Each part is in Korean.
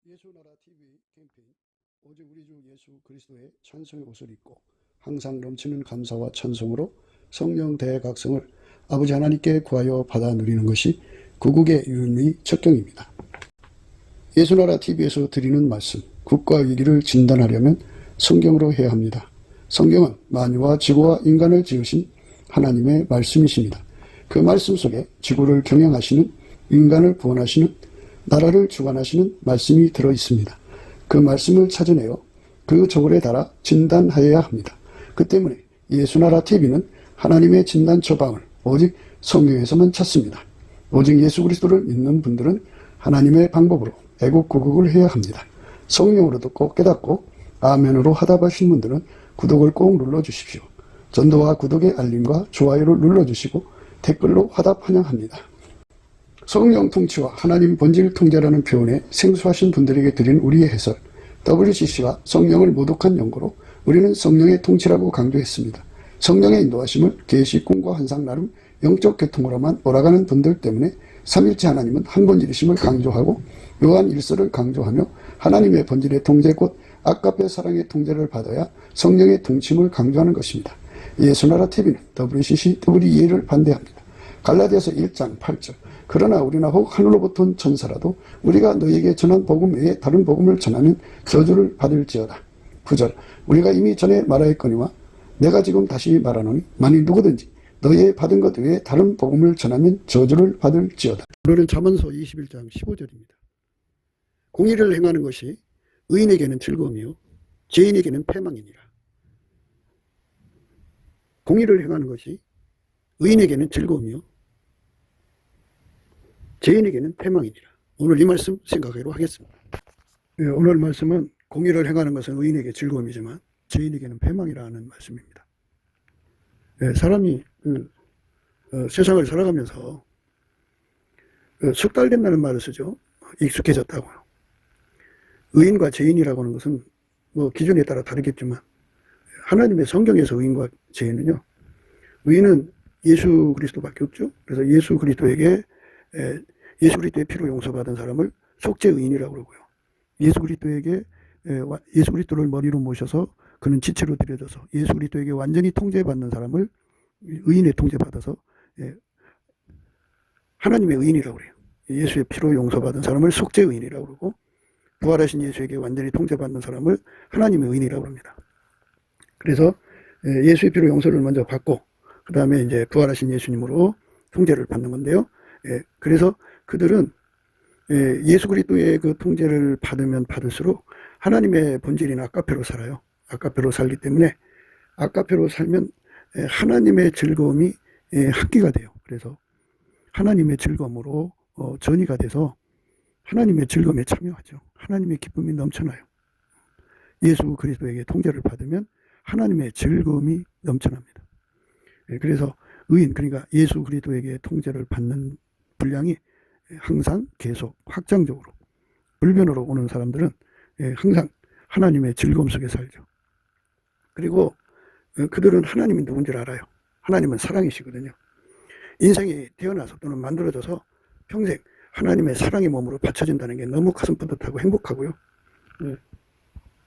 예수나라 TV 캠페인 오직 우리 주 예수 그리스도의 찬송의 옷을 입고 항상 넘치는 감사와 찬송으로 성령 대각성을 아버지 하나님께 구하여 받아 누리는 것이 구국의 유일의 척경입니다. 예수나라 TV에서 드리는 말씀, 국가 위기를 진단하려면 성경으로 해야 합니다. 성경은 만유와 지구와 인간을 지으신 하나님의 말씀이십니다. 그 말씀 속에 지구를 경영하시는, 인간을 구원하시는, 나라를 주관하시는 말씀이 들어있습니다. 그 말씀을 찾아내어 그 저울에 달아 진단하여야 합니다. 그 때문에 예수나라 TV는 하나님의 진단 처방을 오직 성경에서만 찾습니다. 오직 예수 그리스도를 믿는 분들은 하나님의 방법으로 애국구국을 해야 합니다. 성령으로 듣고 깨닫고 아멘으로 화답하신 분들은 구독을 꼭 눌러주십시오. 전도와 구독의 알림과 좋아요를 눌러주시고 댓글로 화답 환영합니다. 성령 통치와 하나님 본질 통제라는 표현에 생소하신 분들에게 드린 우리의 해설, WCC가 성령을 모독한 연고로 우리는 성령의 통치라고 강조했습니다. 성령의 인도하심을 계시, 꿈과 환상 나름 영적 계통으로만 몰아가는 분들 때문에 삼일체 하나님은 한 본질이심을 강조하고 요한 1서를 강조하며 하나님의 본질의 통제 곧 아까페 사랑의 통제를 받아야 성령의 통치임을 강조하는 것입니다. 예수나라 TV는 WCC, WEA를 반대합니다. 갈라디아서 1장 8절 그러나 우리나 혹 하늘로부터 온 천사라도 우리가 너희에게 전한 복음 외에 다른 복음을 전하면 저주를 받을지어다. 9절 우리가 이미 전에 말하였거니와 내가 지금 다시 말하노니 만일 누구든지 너희의 받은 것 외에 다른 복음을 전하면 저주를 받을지어다. 오늘은 잠언서 21장 15절입니다. 공의를 행하는 것이 의인에게는 즐거움이요 죄인에게는 패망이니라. 공의를 행하는 것이 의인에게는 즐거움이요 죄인에게는 패망이니라. 오늘 이 말씀 생각하기로 하겠습니다. 오늘 말씀은 공의를 행하는 것은 의인에게 즐거움이지만 죄인에게는 패망이라는 말씀입니다. 사람이 세상을 살아가면서 숙달된다는 말을 쓰죠. 익숙해졌다고요. 의인과 죄인이라고 하는 것은 뭐 기준에 따라 다르겠지만 하나님의 성경에서 의인과 죄인은요, 의인은 예수 그리스도밖에 없죠. 그래서 예수 그리스도의 피로 용서받은 사람을 속죄 의인이라고 그러고요. 예수 그리스도를 머리로 모셔서 그는 지체로 들여져서 예수 그리스도에게 완전히 통제받는 사람을 의인의 통제받아서 하나님의 의인이라고 그래요. 예수의 피로 용서받은 사람을 속죄 의인이라고 그러고 부활하신 예수에게 완전히 통제받는 사람을 하나님의 의인이라고 합니다. 그래서 예수의 피로 용서를 먼저 받고 그 다음에 이제 부활하신 예수님으로 통제를 받는 건데요. 그래서 그들은 예수 그리스도의 그 통제를 받으면 받을수록 하나님의 본질인 아까페로 살아요. 아까페로 살기 때문에 아까페로 살면 하나님의 즐거움이 합기가 돼요. 그래서 하나님의 즐거움으로 전이가 돼서 하나님의 즐거움에 참여하죠. 하나님의 기쁨이 넘쳐나요. 예수 그리스도에게 통제를 받으면 하나님의 즐거움이 넘쳐납니다. 그래서 의인, 그러니까 예수 그리스도에게 통제를 받는 분량이 항상 계속 확장적으로 불변으로 오는 사람들은 항상 하나님의 즐거움 속에 살죠. 그리고 그들은 하나님이 누군지를 알아요. 하나님은 사랑이시거든요. 인생이 태어나서 또는 만들어져서 평생 하나님의 사랑의 몸으로 바쳐진다는 게 너무 가슴 뿌듯하고 행복하고요.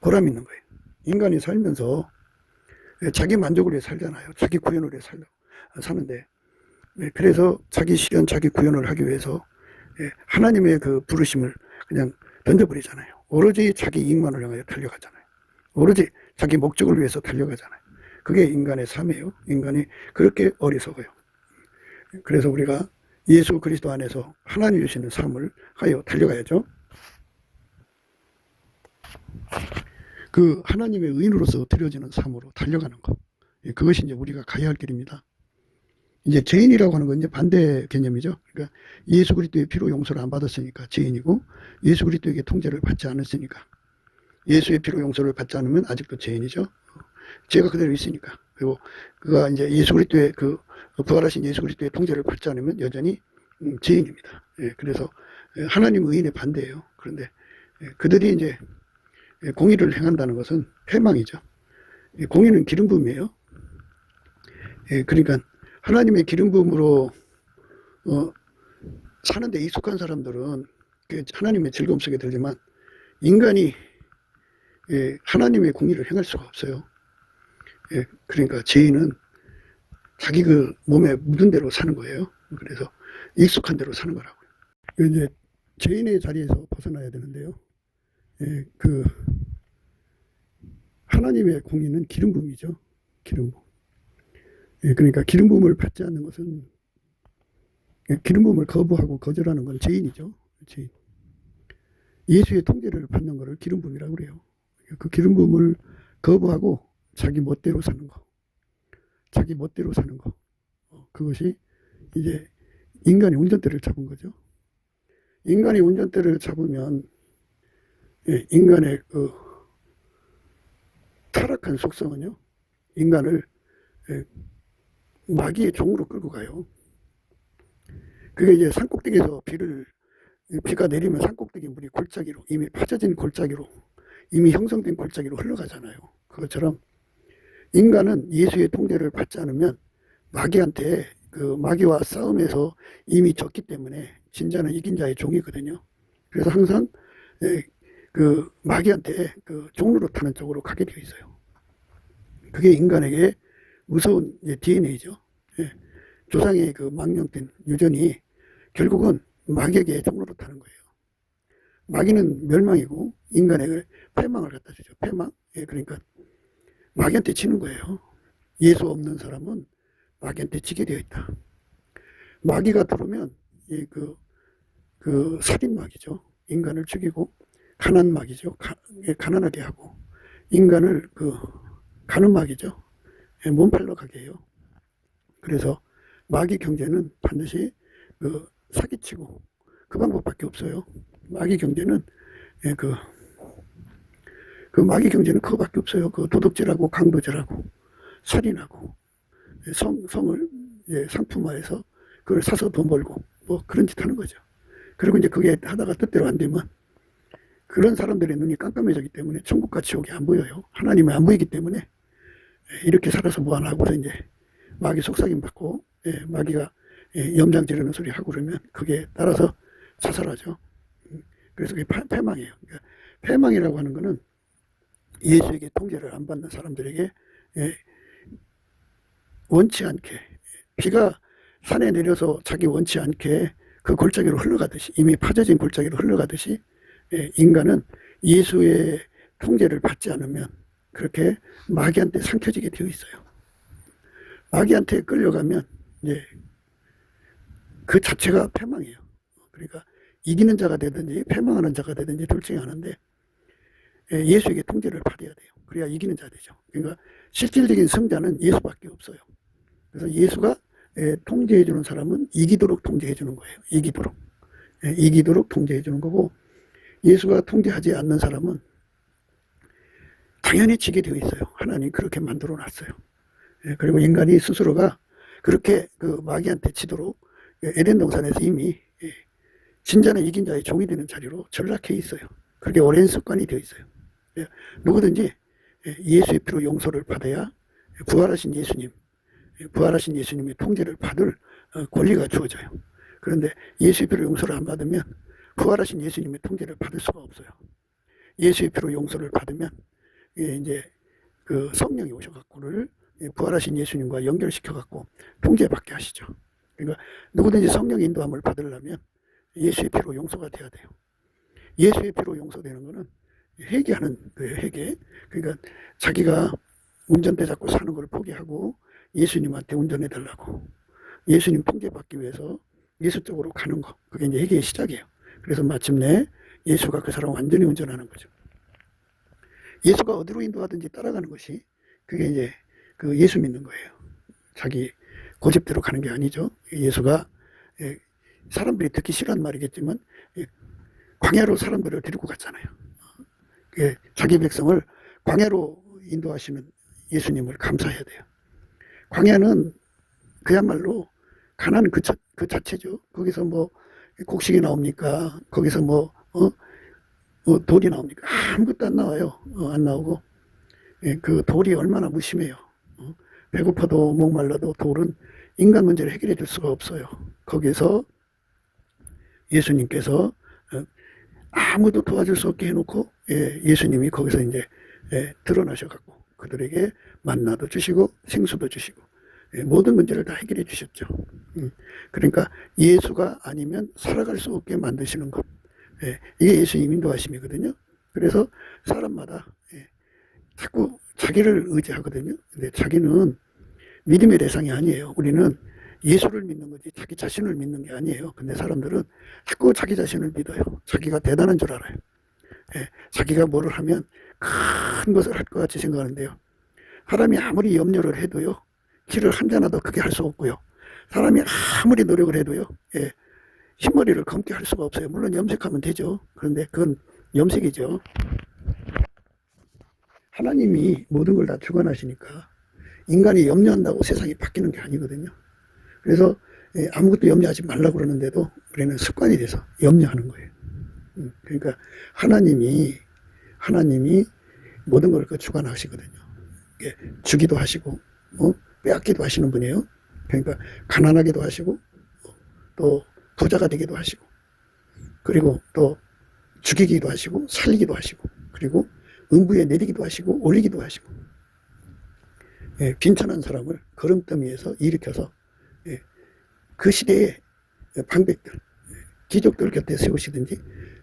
보람 있는 거예요. 인간이 살면서 자기 만족을 위해 살잖아요. 자기 구현을 위해 사는데 그래서 자기 실현, 자기 구현을 하기 위해서 하나님의 그 부르심을 그냥 던져버리잖아요. 오로지 자기 이익만을 향하여 달려가잖아요. 오로지 자기 목적을 위해서 달려가잖아요. 그게 인간의 삶이에요. 인간이 그렇게 어리석어요. 그래서 우리가 예수 그리스도 안에서 하나님 주시는 삶을 하여 달려가야죠. 그 하나님의 의인으로서 드려지는 삶으로 달려가는 것. 그것이 이제 우리가 가야 할 길입니다. 이제 죄인이라고 하는 건 이제 반대 개념이죠. 그러니까 예수 그리스도의 피로 용서를 안 받았으니까 죄인이고 예수 그리스도에게 통제를 받지 않았으니까 예수의 피로 용서를 받지 않으면 아직도 죄인이죠. 죄가 그대로 있으니까. 그리고 그가 이제 예수 그리스도의 부활하신 예수 그리스도의 통제를 받지 않으면 여전히 죄인입니다. 그래서 하나님 의인의 반대예요. 그런데 그들이 이제 공의를 행한다는 것은 패망이죠. 공의는 기름 부음이에요. 그러니까 하나님의 기름 부음으로 사는데 익숙한 사람들은 하나님의 즐거움 속에 들지만 인간이 하나님의 공의를 행할 수가 없어요. 그러니까 죄인은 자기 그 몸에 묻은 대로 사는 거예요. 그래서 익숙한 대로 사는 거라고요. 이제 죄인의 자리에서 벗어나야 되는데요. 그 하나님의 공의는 기름 부음이죠. 기름 부음. 그러니까 기름 부음을 받지 않는 것은, 기름 부음을 거부하고 거절하는 건 죄인이죠. 죄인. 예수의 통제를 받는 것을 기름 부음이라고 그래요. 그 기름 부음을 거부하고 자기 멋대로 사는 거. 자기 멋대로 사는 거. 그것이 이제 인간이 운전대를 잡은 거죠. 인간이 운전대를 잡으면 인간의 그 타락한 속성은요, 인간을 마귀의 종으로 끌고 가요. 그게 이제 산꼭대기에서 비가 내리면 산꼭대기 물이 골짜기로, 이미 파져진 골짜기로, 이미 형성된 골짜기로 흘러가잖아요. 그것처럼 인간은 예수의 통제를 받지 않으면 마귀한테, 그 마귀와 싸움에서 이미 졌기 때문에 진자는 이긴 자의 종이거든요. 그래서 항상 그 마귀한테 그 종로로 타는 쪽으로 가게 되어 있어요. 그게 인간에게 무서운 DNA죠. 조상의 그 망령된 유전이 결국은 마귀에게 종로로 타는 거예요. 마귀는 멸망이고 인간에게 패망을 갖다 주죠. 패망. 그러니까 마귀한테 지는 거예요. 예수 없는 사람은 마귀한테 지게 되어 있다. 마귀가 들어오면 그 살인 마귀죠. 인간을 죽이고, 가난 마귀죠. 가난하게 하고, 인간을 가는 마귀죠. 몸팔러 가게 해요. 그래서 마귀 경제는 반드시 사기치고, 그 방법밖에 없어요. 마귀 경제는 그 마귀 경제는 그거밖에 없어요. 그 도둑질하고 강도질하고 살인하고 성을 상품화해서 그걸 사서 돈 벌고 뭐 그런 짓 하는 거죠. 그리고 이제 그게 하다가 뜻대로 안 되면 그런 사람들의 눈이 깜깜해지기 때문에 천국과 지옥이 안 보여요. 하나님이 안 보이기 때문에 이렇게 살아서 뭐 하나 하고서 이제 마귀 속삭임 받고 마귀가 염장 지르는 소리 하고 그러면 그게 따라서 자살하죠. 그래서 그게 패망이에요. 그러니까 패망이라고 하는 거는 예수에게 통제를 안 받는 사람들에게 원치 않게, 비가 산에 내려서 자기 원치 않게 그 골짜기로 흘러가듯이, 이미 파져진 골짜기로 흘러가듯이 인간은 예수의 통제를 받지 않으면 그렇게 마귀한테 삼켜지게 되어 있어요. 마귀한테 끌려가면 이제 그 자체가 패망이에요. 그러니까 이기는 자가 되든지 패망하는 자가 되든지 둘 중에 하나인데 예수에게 통제를 받아야 돼요. 그래야 이기는 자 되죠. 그러니까 실질적인 승자는 예수밖에 없어요. 그래서 예수가 통제해 주는 사람은 이기도록 통제해 주는 거예요. 이기도록 통제해 주는 거고, 예수가 통제하지 않는 사람은 당연히 지게 되어 있어요. 하나님 그렇게 만들어 놨어요. 그리고 인간이 스스로가 그렇게 그 마귀한테 지도록 에덴 동산에서 이미 진자는 이긴 자의 종이 되는 자리로 전락해 있어요. 그게 오랜 습관이 되어 있어요. 누구든지 예수의 피로 용서를 받아야 부활하신 예수님의 통제를 받을 권리가 주어져요. 그런데 예수의 피로 용서를 안 받으면 부활하신 예수님의 통제를 받을 수가 없어요. 예수의 피로 용서를 받으면 이제 그 성령이 오셔갖고를 부활하신 예수님과 연결시켜갖고 통제받게 하시죠. 그러니까 누구든지 성령 인도함을 받으려면 예수의 피로 용서가 돼야 돼요. 예수의 피로 용서되는 거는 회개하는 거예요. 회개. 그러니까 자기가 운전대 잡고 사는 걸 포기하고 예수님한테 운전해 달라고, 예수님 통제받기 위해서 예수 쪽으로 가는 거, 그게 이제 회개의 시작이에요. 그래서 마침내 예수가 그 사람 완전히 운전하는 거죠. 예수가 어디로 인도하든지 따라가는 것이 그게 이제 그 예수 믿는 거예요. 자기 고집대로 가는 게 아니죠. 예수가 사람들이 듣기 싫어하는 말이겠지만 광야로 사람들을 데리고 갔잖아요. 자기 백성을 광야로 인도하시는 예수님을 감사해야 돼요. 광야는 그야말로 가난 그 자체죠. 거기서 뭐 곡식이 나옵니까? 거기서 돌이 나옵니까? 아무것도 안 나와요. 안 나오고 그 돌이 얼마나 무심해요. 배고파도 목말라도 돌은 인간 문제를 해결해 줄 수가 없어요. 거기서 예수님께서 아무도 도와줄 수 없게 해놓고 예수님이 거기서 이제 드러나셔갖고 그들에게 만나도 주시고 생수도 주시고 모든 문제를 다 해결해 주셨죠. 그러니까 예수가 아니면 살아갈 수 없게 만드시는 것. 이게 예수님 인도하심이거든요. 그래서 사람마다 자꾸 자기를 의지하거든요. 근데 자기는 믿음의 대상이 아니에요. 우리는 예수를 믿는 거지 자기 자신을 믿는 게 아니에요. 근데 사람들은 자꾸 자기 자신을 믿어요. 자기가 대단한 줄 알아요. 자기가 뭐를 하면 큰 것을 할 것 같이 생각하는데요. 사람이 아무리 염려를 해도요. 길을 한 잔나도 크게 할 수 없고요. 사람이 아무리 노력을 해도요. 흰머리를 검게 할 수가 없어요. 물론 염색하면 되죠. 그런데 그건 염색이죠. 하나님이 모든 걸 다 주관하시니까 인간이 염려한다고 세상이 바뀌는 게 아니거든요. 그래서 아무것도 염려하지 말라고 그러는데도 우리는 습관이 돼서 염려하는 거예요. 그러니까 하나님이 모든 걸 주관하시거든요. 주기도 하시고 빼앗기도 하시는 분이에요. 그러니까 가난하기도 하시고 또 부자가 되기도 하시고 그리고 또 죽이기도 하시고 살리기도 하시고 그리고 음부에 내리기도 하시고 올리기도 하시고 빈천한 사람을 걸음더미에서 일으켜서 그 시대의 방백들 귀족들 곁에 세우시든지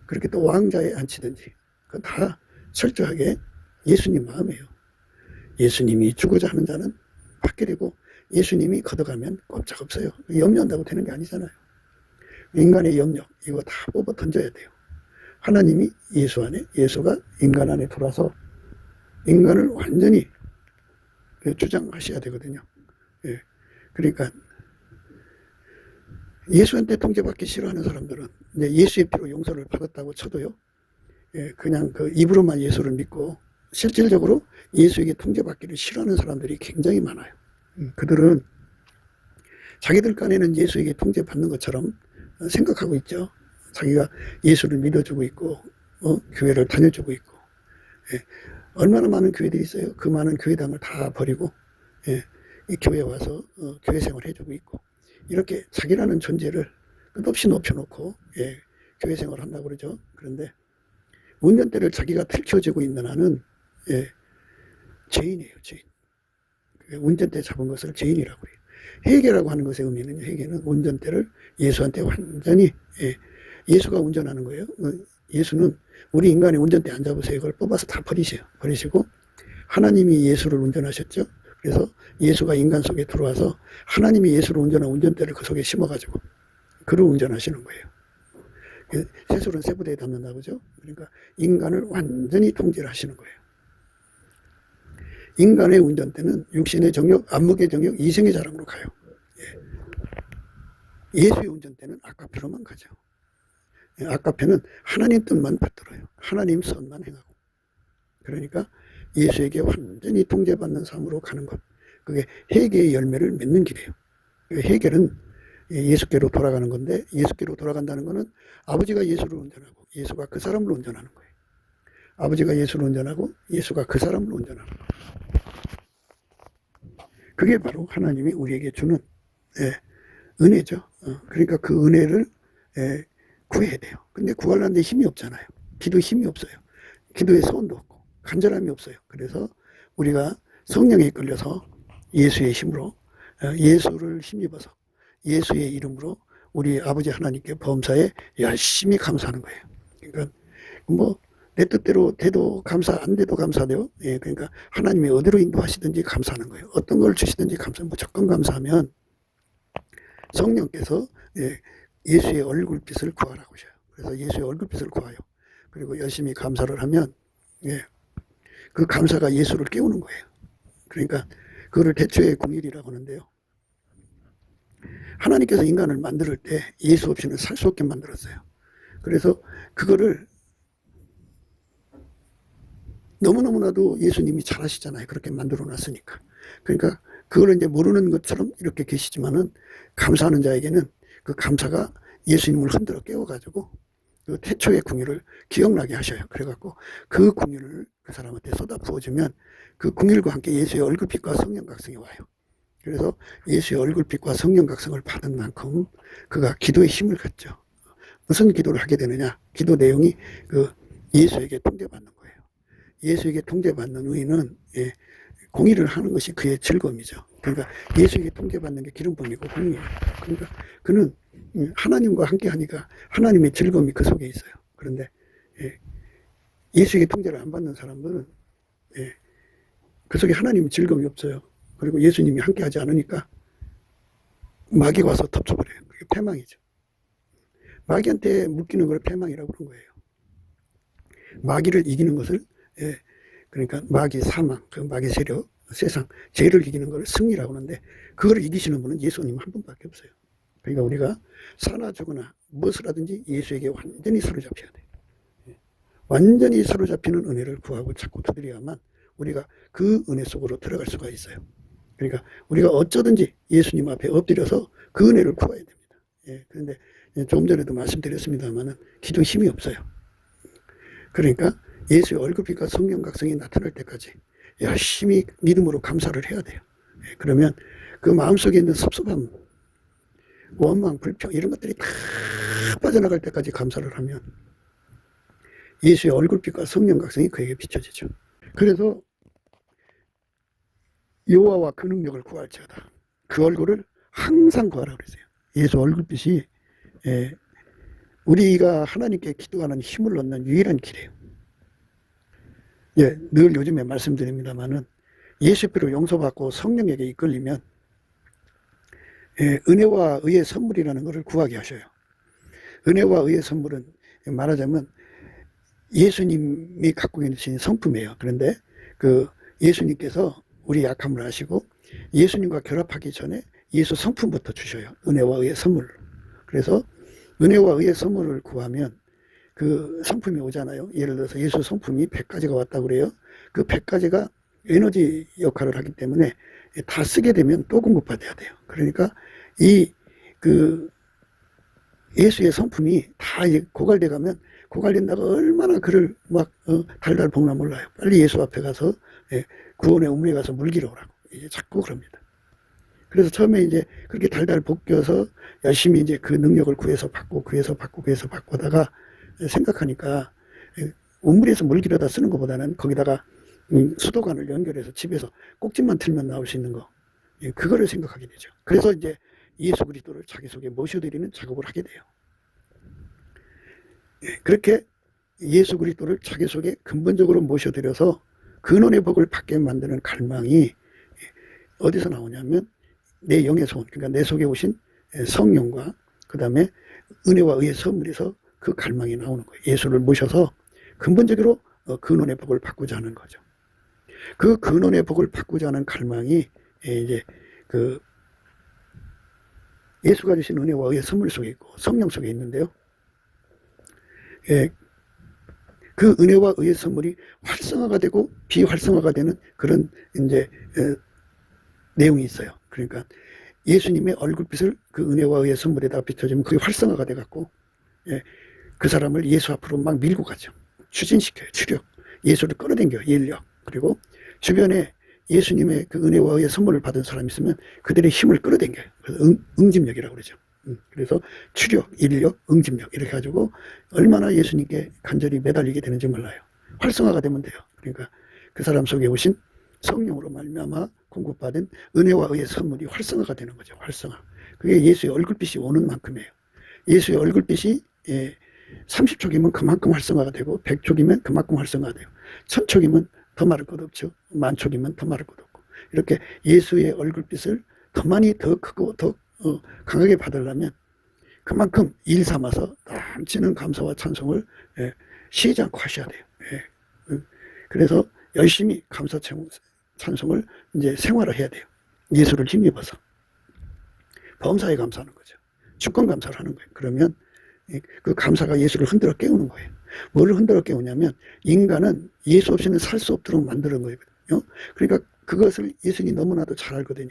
그렇게 또 왕자에 앉히든지 그건 다 철저하게 예수님 마음이에요. 예수님이 주고자 하는 자는 받게 되고 예수님이 걷어가면 꼼짝없어요. 염려한다고 되는 게 아니잖아요. 인간의 염려 이거 다 뽑아 던져야 돼요. 하나님이 예수 안에 예수가 인간 안에 들어와서 인간을 완전히 주장하셔야 되거든요. 그러니까 예수한테 통제받기 싫어하는 사람들은 이제 예수의 피로 용서를 받았다고 쳐도요. 그냥 그 입으로만 예수를 믿고 실질적으로 예수에게 통제받기를 싫어하는 사람들이 굉장히 많아요. 그들은 자기들 간에는 예수에게 통제받는 것처럼 생각하고 있죠. 자기가 예수를 믿어주고 있고 교회를 다녀주고 있고 얼마나 많은 교회들이 있어요. 그 많은 교회당을 다 버리고 이 교회에 와서 교회 생활을 해주고 있고 이렇게 자기라는 존재를 끝없이 높여놓고 교회 생활을 한다고 그러죠. 그런데 운전대를 자기가 들켜주고 있는 한은 죄인이에요. 죄인. 운전대 잡은 것을 죄인이라고 해요. 회개라고 하는 것의 의미는 회개는 운전대를 예수한테 완전히 예수가 운전하는 거예요. 예수는 우리 인간의 운전대 안 잡으세요. 이걸 뽑아서 다 버리시고 하나님이 예수를 운전하셨죠. 그래서 예수가 인간 속에 들어와서 하나님이 예수를 운전한 운전대를 그 속에 심어가지고 그를 운전하시는 거예요. 세술은 세부대에 담는다고 그러죠. 그러니까 인간을 완전히 통제를 하시는 거예요. 인간의 운전대는 육신의 정욕, 안목의 정욕, 이생의 자랑으로 가요. 예수의 운전대는 아까페로만 가죠. 아까페는 하나님 뜻만 받들어요. 하나님 선만 행하고. 그러니까 예수에게 완전히 통제받는 삶으로 가는 것. 그게 회개의 열매를 맺는 길이에요. 회개는 예수께로 돌아가는 건데 예수께로 돌아간다는 것은 아버지가 예수를 운전하고 예수가 그 사람을 운전하는 거예요. 아버지가 예수를 운전하고 예수가 그 사람을 운전하는 거예요. 그게 바로 하나님이 우리에게 주는 은혜죠. 그러니까 그 은혜를 구해야 돼요. 근데 구하려는데 힘이 없잖아요. 기도에 힘이 없어요. 기도에 소원도 없고 간절함이 없어요. 그래서 우리가 성령에 이끌려서 예수의 힘으로 예수를 힘입어서 예수의 이름으로 우리 아버지 하나님께 범사에 열심히 감사하는 거예요. 그러니까 뭐 내 뜻대로 돼도 감사, 안 돼도 감사돼요. 그러니까 하나님이 어디로 인도하시든지 감사하는 거예요. 어떤 걸 주시든지 무조건 감사하면 성령께서 예수의 얼굴빛을 구하라고 하셔요. 그래서 예수의 얼굴빛을 구하요. 그리고 열심히 감사를 하면 그 감사가 예수를 깨우는 거예요. 그러니까 그거를 대초의 공일이라고 하는데요. 하나님께서 인간을 만들 때 예수 없이는 살 수 없게 만들었어요. 그래서 그거를 너무너무나도 예수님이 잘하시잖아요. 그렇게 만들어 놨으니까. 그러니까 그걸 이제 모르는 것처럼 이렇게 계시지만은 감사하는 자에게는 그 감사가 예수님을 흔들어 깨워가지고 그 태초의 궁유를 기억나게 하셔요. 그래갖고 그 궁유를 그 사람한테 쏟아 부어주면 그 궁유과 함께 예수의 얼굴빛과 성령각성이 와요. 그래서 예수의 얼굴빛과 성령각성을 받은 만큼 그가 기도의 힘을 갖죠. 무슨 기도를 하게 되느냐? 기도 내용이 그 예수에게 통제받는 거예요. 예수에게 통제받는 의인은 공의를 하는 것이 그의 즐거움이죠. 그러니까 예수에게 통제받는 게 기름붐이고 공의예요. 그러니까 그는 하나님과 함께 하니까 하나님의 즐거움이 그 속에 있어요. 그런데 예수에게 통제를 안 받는 사람들은 그 속에 하나님의 즐거움이 없어요. 그리고 예수님이 함께 하지 않으니까 마귀가 와서 덮쳐버려요. 그게 패망이죠. 마귀한테 묶이는 걸 패망이라고 그런 거예요. 마귀를 이기는 것을 그러니까 마귀 사망, 그 마귀 세력, 세상, 죄를 이기는 걸 승리라고 하는데 그걸 이기시는 분은 예수님 한 분밖에 없어요. 그러니까 우리가 사나 죽으나 무엇을 하든지 예수에게 완전히 사로잡혀야 돼요. 완전히 사로잡히는 은혜를 구하고 찾고 두드려야만 우리가 그 은혜 속으로 들어갈 수가 있어요. 그러니까 우리가 어쩌든지 예수님 앞에 엎드려서 그 은혜를 구해야 됩니다. 그런데 조금 전에도 말씀드렸습니다만 기도 힘이 없어요. 그러니까 예수의 얼굴빛과 성령 각성이 나타날 때까지 열심히 믿음으로 감사를 해야 돼요. 그러면 그 마음속에 있는 섭섭함, 원망, 불평 이런 것들이 다 빠져나갈 때까지 감사를 하면 예수의 얼굴빛과 성령 각성이 그에게 비춰지죠. 그래서 여호와와 그 능력을 구할지어다. 그 얼굴을 항상 구하라 그랬어요. 예수 얼굴빛이 우리가 하나님께 기도하는 힘을 얻는 유일한 길이에요. 늘 요즘에 말씀드립니다만은 예수 피로 용서받고 성령에게 이끌리면 은혜와 의의 선물이라는 것을 구하게 하셔요. 은혜와 의의 선물은 말하자면 예수님이 갖고 계신 성품이에요. 그런데 그 예수님께서 우리 약함을 아시고 예수님과 결합하기 전에 예수 성품부터 주셔요. 은혜와 의의 선물로. 그래서 은혜와 의의 선물을 구하면 그 성품이 오잖아요. 예를 들어서 예수 성품이 100가지가 왔다고 그래요. 그 100가지가 에너지 역할을 하기 때문에 다 쓰게 되면 또 공급받아야 돼요. 그러니까 그 예수의 성품이 다 고갈돼 가면 고갈된다가 얼마나 그를 막 달달 볶나 몰라요. 빨리 예수 앞에 가서 구원의 우물에 가서 물기로 오라고 이제 자꾸 그럽니다. 그래서 처음에 이제 그렇게 달달 볶여서 열심히 이제 그 능력을 구해서 받고 바꾸다가 생각하니까 우물에서 물기로다 쓰는 것보다는 거기다가 수도관을 연결해서 집에서 꼭지만 틀면 나올 수 있는 거 그거를 생각하게 되죠. 그래서 이제 예수 그리스도를 자기 속에 모셔드리는 작업을 하게 돼요. 그렇게 예수 그리스도를 자기 속에 근본적으로 모셔드려서 근원의 복을 받게 만드는 갈망이 어디서 나오냐면 내 영의 소원, 그러니까 내 속에 오신 성령과 그 다음에 은혜와 의의 선물에서 그 갈망이 나오는 거예요. 예수를 모셔서 근본적으로 근원의 복을 받고자 하는 거죠. 그 근원의 복을 받고자 하는 갈망이 이제 그 예수가 주신 은혜와 의의 선물 속에 있고 성령 속에 있는데요. 그 은혜와 의의 선물이 활성화가 되고 비활성화가 되는 그런 이제 내용이 있어요. 그러니까 예수님의 얼굴빛을 그 은혜와 의의 선물에다 비춰주면 그게 활성화가 돼 갖고 그 사람을 예수 앞으로 막 밀고 가죠. 추진시켜요. 추력. 예수를 끌어당겨요. 인력. 그리고 주변에 예수님의 그 은혜와 의의 선물을 받은 사람이 있으면 그들의 힘을 끌어당겨요. 그래서 응집력이라고 그러죠. 그래서 추력, 인력, 응집력 이렇게 가지고 얼마나 예수님께 간절히 매달리게 되는지 몰라요. 활성화가 되면 돼요. 그러니까 그 사람 속에 오신 성령으로 말미암아 공급받은 은혜와 의의 선물이 활성화가 되는 거죠. 활성화. 그게 예수의 얼굴빛이 오는 만큼이에요. 예수의 얼굴빛이 30촉이면 그만큼 활성화가 되고 100촉이면 그만큼 활성화가 돼요. 1000촉이면 더 말할 것 없죠. 10,000촉이면 더 말할 것 없고 이렇게 예수의 얼굴빛을 더 많이 더 크고 더 강하게 받으려면 그만큼 일 삼아서 넘치는 감사와 찬송을 쉬지 않고 하셔야 돼요. 그래서 열심히 감사 찬송을 이제 생활을 해야 돼요. 예수를 힘입어서 범사에 감사하는 거죠. 주권 감사를 하는 거예요. 그러면 그 감사가 예수를 흔들어 깨우는 거예요. 뭘 흔들어 깨우냐면 인간은 예수 없이는 살 수 없도록 만드는 거거든요. 그러니까 그것을 예수님이 너무나도 잘 알거든요.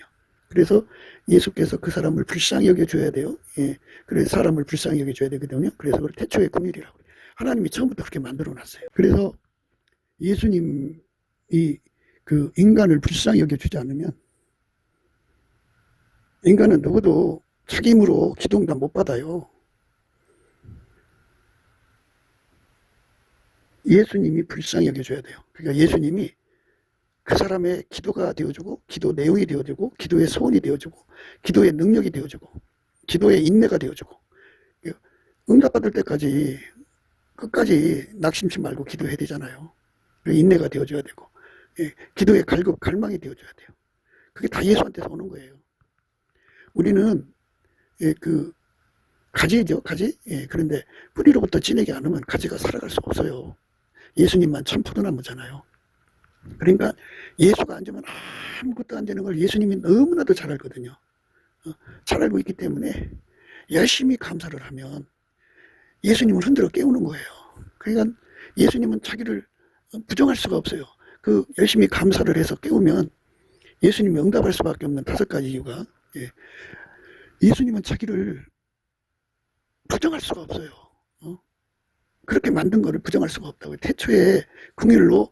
그래서 예수께서 그 사람을 불쌍히 여겨줘야 돼요. 그래서 사람을 불쌍히 여겨줘야 되거든요. 그래서 그걸 태초의 긍휼이라고 해요. 하나님이 처음부터 그렇게 만들어 놨어요. 그래서 예수님이 그 인간을 불쌍히 여겨주지 않으면 인간은 누구도 자기 힘으로 기도응답 못 받아요. 예수님이 불쌍히 여겨줘야 돼요. 그러니까 예수님이 그 사람의 기도가 되어주고, 기도 내용이 되어주고, 기도의 소원이 되어주고, 기도의 능력이 되어주고, 기도의 인내가 되어주고, 응답받을 때까지 끝까지 낙심치 말고 기도해야 되잖아요. 인내가 되어줘야 되고, 기도의 갈망이 되어줘야 돼요. 그게 다 예수한테서 오는 거예요. 우리는 그 가지죠, 가지. 그런데 뿌리로부터 지내지 않으면 가지가 살아갈 수 없어요. 예수님만 참 포도나무잖아요. 그러니까 예수가 안 주면 아무것도 안 되는 걸 예수님이 너무나도 잘 알거든요. 잘 알고 있기 때문에 열심히 감사를 하면 예수님을 흔들어 깨우는 거예요. 그러니까 예수님은 자기를 부정할 수가 없어요. 그 열심히 감사를 해서 깨우면 예수님이 응답할 수밖에 없는 5가지 이유가, 예수님은 자기를 부정할 수가 없어요. 그렇게 만든 거를 부정할 수가 없다고요. 태초에 궁일로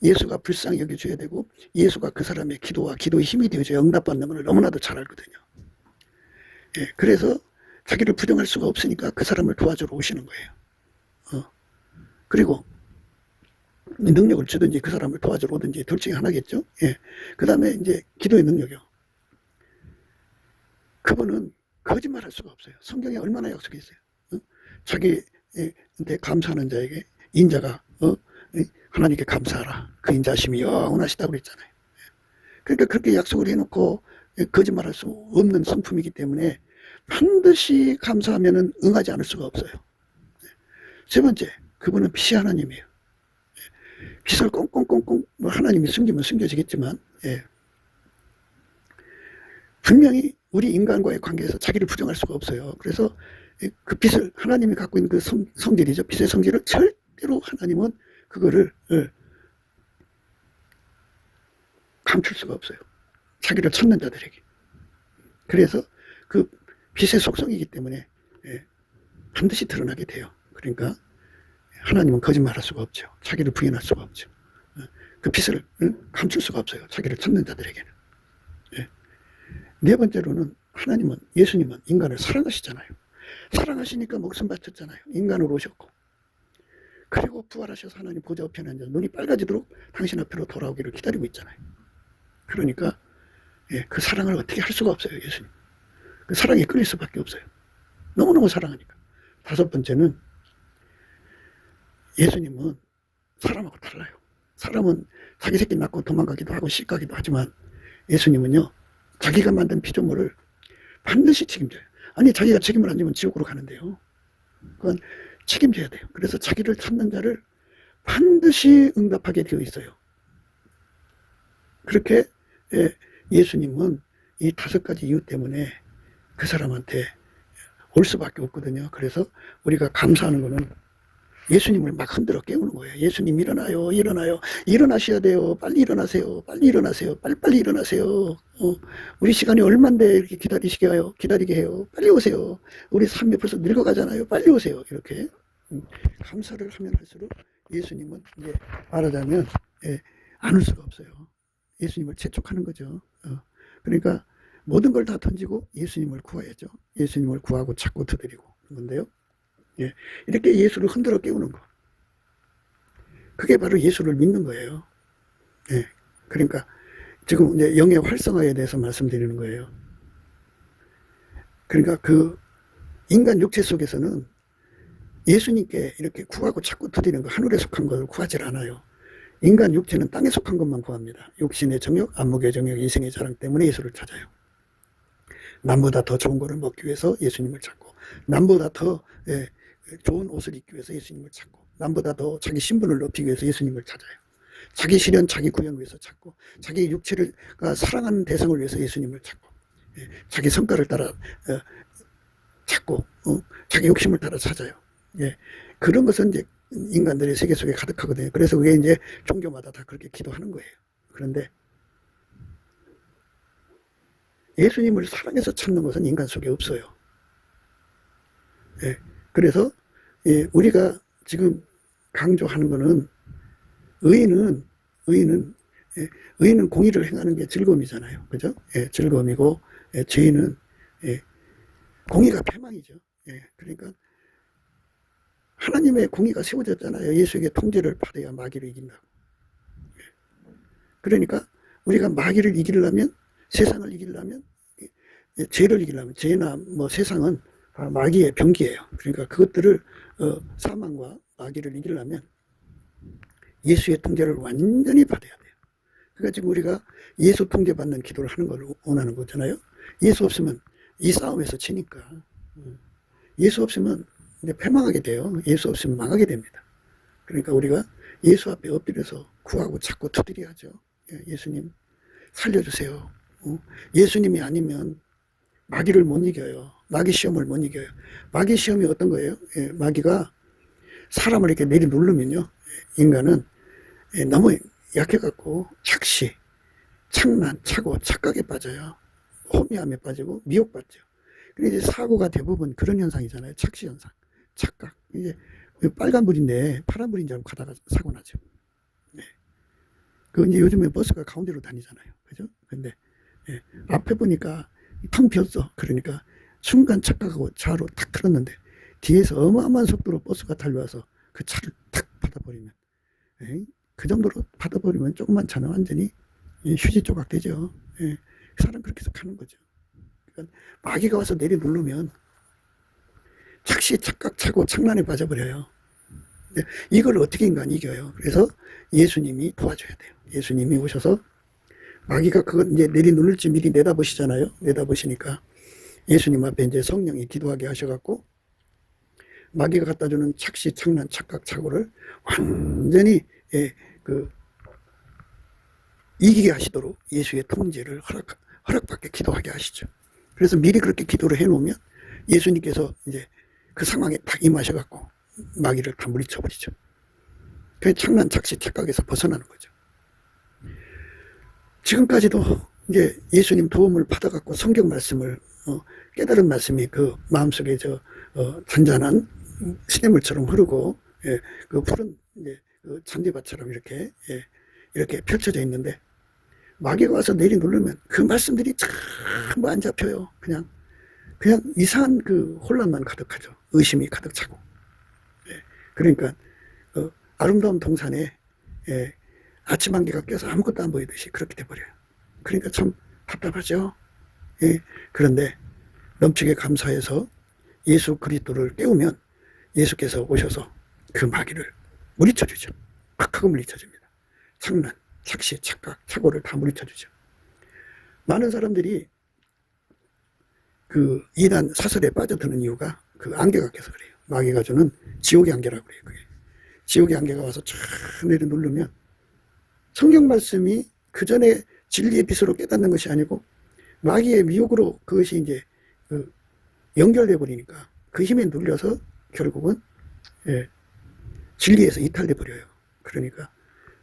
예수가 불쌍히 여겨줘야 되고, 예수가 그 사람의 기도와 기도의 힘이 되어줘야 응답받는 걸 너무나도 잘 알거든요. 그래서 자기를 부정할 수가 없으니까 그 사람을 도와주러 오시는 거예요. 그리고 능력을 주든지 그 사람을 도와주러 오든지 둘 중에 하나겠죠. 그 다음에 이제 기도의 능력이요. 그분은 거짓말 할 수가 없어요. 성경에 얼마나 약속이 있어요. 자기한테 감사하는 자에게 인자가 하나님께 감사하라. 그 인자심이 영원하시다고 그랬잖아요. 그러니까 그렇게 약속을 해놓고 거짓말할 수 없는 성품이기 때문에 반드시 감사하면 응하지 않을 수가 없어요. 세 번째, 그분은 빛이 하나님이에요. 빛을 꽁꽁꽁꽁 하나님이 숨기면 숨겨지겠지만, 분명히 우리 인간과의 관계에서 자기를 부정할 수가 없어요. 그래서 그 빛을, 하나님이 갖고 있는 그 성질이죠. 빛의 성질을 절대로 하나님은 그거를 감출 수가 없어요. 자기를 찾는 자들에게. 그래서 그 빛의 속성이기 때문에 반드시 드러나게 돼요. 그러니까 하나님은 거짓말할 수가 없죠. 자기를 부인할 수가 없죠. 그 빛을 감출 수가 없어요. 자기를 찾는 자들에게는. 네 번째로는 하나님은, 예수님은 인간을 사랑하시잖아요. 사랑하시니까 목숨 바쳤잖아요. 인간으로 오셨고. 그리고 부활하셔서 하나님 보좌 우편에 앉아서 눈이 빨개지도록 당신 앞으로 돌아오기를 기다리고 있잖아요. 그러니까 그 사랑을 어떻게 할 수가 없어요. 예수님. 그 사랑에 끌릴 수밖에 없어요. 너무너무 사랑하니까. 5번째는 예수님은 사람하고 달라요. 사람은 자기 새끼 낳고 도망가기도 하고 시가기도 하지만 예수님은요, 자기가 만든 피조물을 반드시 책임져요. 아니, 자기가 책임을 안 지면 지옥으로 가는데요. 그건 책임져야 돼요. 그래서 자기를 찾는 자를 반드시 응답하게 되어 있어요. 그렇게 예수님은 이 5가지 이유 때문에 그 사람한테 올 수밖에 없거든요. 그래서 우리가 감사하는 거는 예수님을 막 흔들어 깨우는 거예요. 예수님 일어나요, 일어나요, 일어나셔야 돼요. 빨리 일어나세요, 빨리 일어나세요, 빨리빨리 일어나세요. 우리 시간이 얼만데 이렇게 기다리게 해요. 빨리 오세요. 우리 삶이 벌써 늙어가잖아요. 빨리 오세요. 이렇게 감사를 하면 할수록 예수님은 이제 말하자면 안 올 수가 없어요. 예수님을 재촉하는 거죠. 그러니까 모든 걸 다 던지고 예수님을 구해야죠. 예수님을 구하고 찾고 두드리고 그런데요. 이렇게 예수를 흔들어 깨우는 거. 그게 바로 예수를 믿는 거예요. 그러니까 지금 이제 영의 활성화에 대해서 말씀드리는 거예요. 그러니까 그 인간 육체 속에서는 예수님께 이렇게 구하고 찾고 두드리는 거, 하늘에 속한 걸 구하질 않아요. 인간 육체는 땅에 속한 것만 구합니다. 육신의 정욕, 안목의 정욕, 이생의 자랑 때문에 예수를 찾아요. 남보다 더 좋은 거를 먹기 위해서 예수님을 찾고, 남보다 더 좋은 옷을 입기 위해서 예수님을 찾고, 남보다 더 자기 신분을 높이기 위해서 예수님을 찾아요. 자기 실현, 자기 구현을 위해서 찾고, 자기 육체를 사랑하는 대상을 위해서 예수님을 찾고, 자기 성과를 따라 찾고, 자기 욕심을 따라 찾아요. 그런 것은 이제 인간들의 세계 속에 가득하거든요. 그래서 그게 이제 종교마다 다 그렇게 기도하는 거예요. 그런데 예수님을 사랑해서 찾는 것은 인간 속에 없어요. 그래서 우리가 지금 강조하는 것은 의인은 공의를 행하는 게 즐거움이잖아요. 그죠? 즐거움이고 죄인은 공의가 패망이죠. 그러니까 하나님의 공의가 세워졌잖아요. 예수에게 통제를 받아야 마귀를 이긴다고. 그러니까 우리가 마귀를 이기려면, 세상을 이기려면, 죄를 이기려면, 죄나 뭐 세상은 마귀의 병기예요. 그러니까 그것들을 사망과 마귀를 이기려면 예수의 통제를 완전히 받아야 돼요. 그러니까 지금 우리가 예수 통제받는 기도를 하는 걸 원하는 거잖아요. 예수 없으면 이 싸움에서 지니까. 예수 없으면 이제 패망하게 돼요. 예수 없으면 망하게 됩니다. 그러니까 우리가 예수 앞에 엎드려서 구하고 찾고 두드려야죠. 예수님 살려주세요. 예수님이 아니면 마귀를 못 이겨요. 마귀 시험을 못 이겨요. 마귀 시험이 어떤 거예요? 마귀가 사람을 이렇게 내리 누르면요, 인간은 너무 약해갖고 착시, 착란, 착오, 착각에 빠져요. 혼미함에 빠지고 미혹받죠. 그런데 이제 사고가 대부분 그런 현상이잖아요. 착시 현상, 착각. 이제 빨간불인데 파란불인 줄 알고 가다가 사고 나죠. 네. 그 이제 요즘에 버스가 가운데로 다니잖아요. 그죠? 근데 앞에 보니까 텅 비었어. 그러니까 순간 착각하고 좌로 탁 틀었는데 뒤에서 어마어마한 속도로 버스가 달려와서 그 차를 탁 받아버리면, 그 정도로 받아버리면 조금만 차는 완전히 휴지 조각 되죠. 사람 그렇게 해서 가는 거죠. 그러니까 마귀가 와서 내리 누르면 착시, 착각, 착오, 착란에 빠져버려요. 이걸 어떻게 인간이 이겨요? 그래서 예수님이 도와줘야 돼요. 예수님이 오셔서 마귀가 그걸 이제 내리 누를지 미리 내다보시잖아요. 내다보시니까 예수님 앞에 이제 성령이 기도하게 하셔갖고 마귀가 갖다주는 착시, 착란, 착각, 착오를 완전히 이기게 하시도록 예수의 통제를 허락받게 기도하게 하시죠. 그래서 미리 그렇게 기도를 해놓으면 예수님께서 이제 그 상황에 딱 임하셔갖고 마귀를 다 물리쳐버리죠. 그 착란, 착시, 착각에서 벗어나는 거죠. 지금까지도 이제 예수님 도움을 받아갖고 성경 말씀을 깨달은 말씀이 그 마음속에 잔잔한 시냇물처럼 흐르고, 그 푸른 이제 그 잔디밭처럼 이렇게 펼쳐져 있는데 마귀가 와서 내리 누르면 그 말씀들이 전부 안 잡혀요. 그냥 이상한 그 혼란만 가득하죠. 의심이 가득 차고. 그러니까 아름다운 동산에 아침 안개가 껴서 아무것도 안 보이듯이 그렇게 돼버려요. 그러니까 참 답답하죠. 그런데 넘치게 감사해서 예수 그리스도를 깨우면 예수께서 오셔서 그 마귀를 물리쳐주죠. 팍하고 물리쳐줍니다. 착란, 착시, 착각, 착오를 다 물리쳐주죠. 많은 사람들이 그 이단 사설에 빠져드는 이유가 그 안개가 껴서 그래요. 마귀가 주는 지옥의 안개라고 그래요. 그게. 지옥의 안개가 와서 쫙 내려 누르면 성경 말씀이 그 전에 진리의 빛으로 깨닫는 것이 아니고 마귀의 미혹으로 그것이 이제 연결돼 버리니까 그 힘에 눌려서 결국은 진리에서 이탈돼 버려요. 그러니까